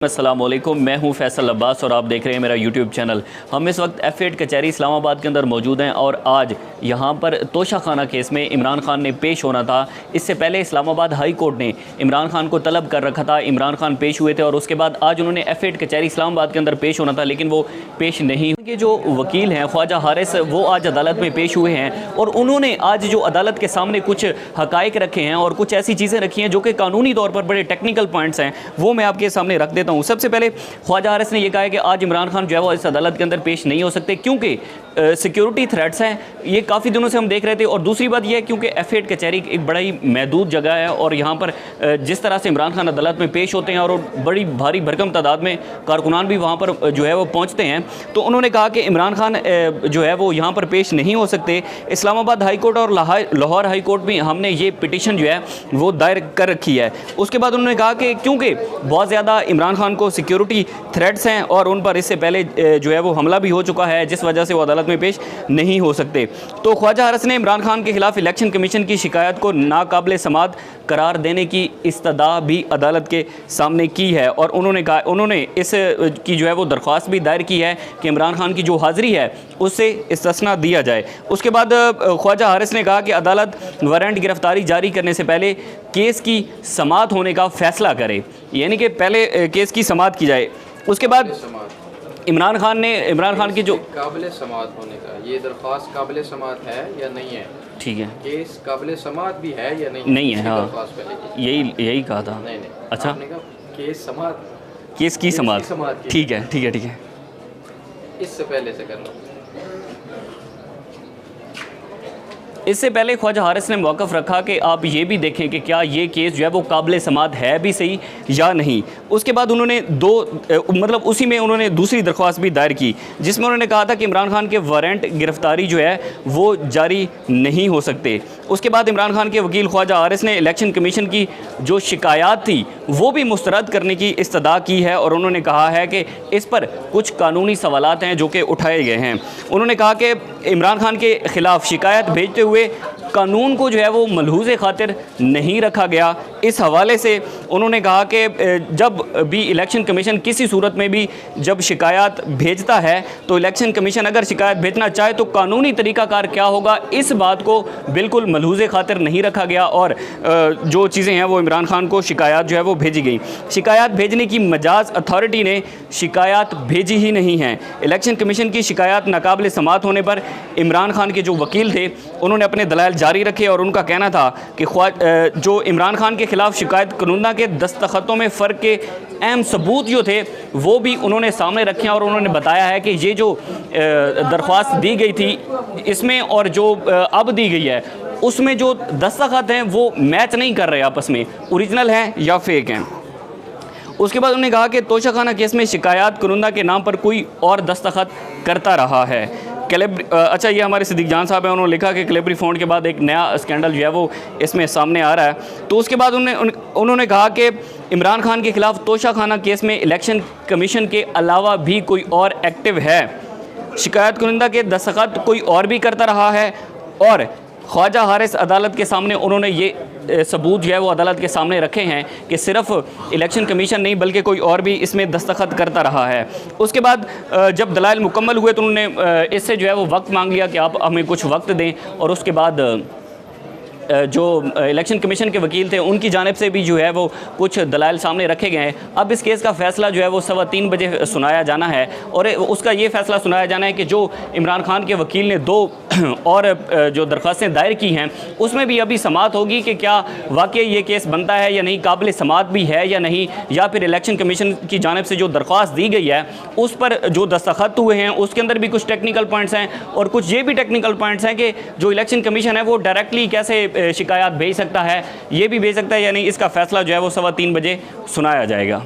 अस्सलामुअलैकुम, मैं हूं फैसल अब्बास और आप देख रहे हैं मेरा यूट्यूब चैनल। हम इस वक्त F8 कचहरी इस्लामाबाद के अंदर मौजूद हैं और आज यहां पर तोशा खाना केस में इमरान खान ने पेश होना था। इससे पहले इस्लामाबाद हाई कोर्ट ने इमरान खान को तलब कर रखा था। इमरान खान पेश हुए थे और उसके बाद आज उन्होंने F8 कचहरी इस्लामाबाद के अंदर पेश होना था, लेकिन वो पेश नहीं। उनके जो वकील हैं ख्वाजा हारिस, वो आज अदालत में पेश हुए हैं और उन्होंने आज जो अदालत के सामने कुछ हकायक रखे हैं और कुछ ऐसी चीज़ें रखी हैं जो कि कानूनी तौर पर बड़े टेक्निकल पॉइंट्स हैं, वो मैं आपके सामने रख देता हूँ। सबसे पहले ख्वाजा हारिस ने यह कहा है कि आज इमरान खान जो है वो इस अदालत के अंदर पेश नहीं हो सकते क्योंकि सिक्योरिटी थ्रेट्स हैं, ये काफ़ी दिनों से हम देख रहे थे। और दूसरी बात यह है क्योंकि F8 कचहरी एक बड़ा ही महदूद जगह है और यहाँ पर जिस तरह से इमरान खान अदालत में पेश होते हैं और बड़ी भारी भरकम तादाद में कारकुनान भी वहाँ पर जो है वो पहुँचते हैं, तो उन्होंने कहा कि इमरान खान जो है वो यहाँ पर पेश नहीं हो सकते। इस्लामाबाद हाई कोर्ट और लाहौर हाई कोर्ट में हमने ये पिटीशन जो है वो दायर कर रखी है। उसके बाद उन्होंने कहा कि क्योंकि बहुत ज़्यादा इमरान खान को सिक्योरिटी थ्रेट्स हैं और उन पर इससे पहले जो है वो हमला भी हो चुका है, जिस वजह से वो अदालत में पेश नहीं हो सकते। तो ख्वाजा हारिस ने इमरान खान के खिलाफ इलेक्शन कमीशन की शिकायत को नाकाबिल समाअत करार देने की इस्तदा भी अदालत के सामने की है और उन्होंने इस की जो है वो दरख्वास्त भी दायर की है कि इमरान खान की जो हाज़िरी है उससे इस्तिस्ना दिया जाए। उसके बाद ख्वाजा हारिस ने कहा कि अदालत वारंट गिरफ्तारी जारी करने से पहले केस की समाअत होने का फ़ैसला करे, यानी कि पहले केस की समाअत की जाए। उसके बाद इमरान खान की जो काबिल समाअत होने का, ये दरख्वास्त काबिल समाअत है या नहीं है? ठीक है, केस काबिल समाअत भी है या नहीं है? हाँ, यही कहा था। नहीं। अच्छा, केस की समाअत, ठीक है। इससे पहले से करना। इससे पहले ख्वाजा हारिस ने मौक़िफ़ रखा कि आप ये भी देखें कि क्या ये केस जो है वो काबिल समाअत है भी सही या नहीं। उसके बाद उन्होंने उसी में उन्होंने दूसरी दरख्वास्त भी दायर की जिसमें उन्होंने कहा था कि इमरान खान के वारंट गिरफ्तारी जो है वो जारी नहीं हो सकते। उसके बाद इमरान खान के वकील ख्वाजा हारिस ने इलेक्शन कमीशन की जो शिकायत थी वो भी मुस्तरद करने की इस्तदा की है और उन्होंने कहा है कि इस पर कुछ कानूनी सवालात हैं जो कि उठाए गए हैं। उन्होंने कहा कि इमरान खान के ख़िलाफ़ शिकायत भेजते हुए कानून को जो है वो मलहूज़े खातिर नहीं रखा गया। इस हवाले से उन्होंने कहा कि जब भी इलेक्शन कमीशन किसी सूरत में भी जब शिकायत भेजता है तो इलेक्शन कमीशन अगर शिकायत भेजना चाहे तो कानूनी तरीक़ाकार क्या होगा, इस बात को बिल्कुल मलहूज़े खातिर नहीं रखा गया और जो चीज़ें हैं वो इमरान खान को शिकायत जो है वो भेजी गई। शिकायत भेजने की मजाज अथॉरिटी ने शिकायत भेजी ही नहीं है। इलेक्शन कमीशन की शिकायत नाकाबिल समाअत होने पर इमरान खान के जो वकील थे उन्होंने अपने दलाइल जारी रखे और उनका कहना था कि जो इमरान खान के ख़िलाफ़ शिकायत कानूना के दस्तखतों में फ़र्क के अहम सबूत जो थे वो भी उन्होंने सामने रखे और उन्होंने बताया है कि ये जो दरख्वास्त दी गई थी इसमें और जो अब दी गई है उसमें जो दस्तखत हैं वो मैच नहीं कर रहे आपस में, ओरिजिनल हैं या फेक हैं। उसके बाद उन्होंने कहा कि तोशा खाना केस में शिकायत कानूना के नाम पर कोई और दस्तखत करता रहा है। अच्छा, ये हमारे सिद्दीक जान साहब हैं, उन्होंने लिखा कि कैलेबरी फ़ॉन्ट के बाद एक नया स्कैंडल जो है वो इसमें सामने आ रहा है। तो उसके बाद उन्होंने कहा कि इमरान खान के ख़िलाफ़ तोशा खाना केस में इलेक्शन कमीशन के अलावा भी कोई और एक्टिव है, शिकायत कुनिंदा के दस्तखत कोई और भी करता रहा है और ख्वाजा हारिस अदालत के सामने उन्होंने ये सबूत जो है वो अदालत के सामने रखे हैं कि सिर्फ इलेक्शन कमीशन नहीं बल्कि कोई और भी इसमें दस्तखत करता रहा है। उसके बाद जब दलाइल मुकम्मल हुए तो उन्होंने इससे जो है वो वक्त मांग लिया कि आप हमें कुछ वक्त दें और उसके बाद जो इलेक्शन कमीशन के वकील थे उनकी जानिब से भी जो है वो कुछ दलाइल सामने रखे गए हैं। अब इस केस का फ़ैसला जो है वो 3:15 बजे सुनाया जाना है और उसका ये फ़ैसला सुनाया जाना है कि जो इमरान खान के वकील ने 2 और जो दरख्वास्तें दायर की हैं उसमें भी अभी समाअत होगी कि क्या वाकई ये केस बनता है या नहीं, काबिल समाअत भी है या नहीं, या फिर इलेक्शन कमीशन की जानिब से जो दरख्वास्त दी गई है उस पर जो दस्तखत हुए हैं उसके अंदर भी कुछ टेक्निकल पॉइंट्स हैं और कुछ ये भी टेक्निकल पॉइंट्स हैं कि जो इलेक्शन कमीशन है वो डायरेक्टली कैसे शिकायत भेज सकता है, ये भी भेज सकता है या नहीं। इसका फ़ैसला जो है वो 3:15 बजे सुनाया जाएगा।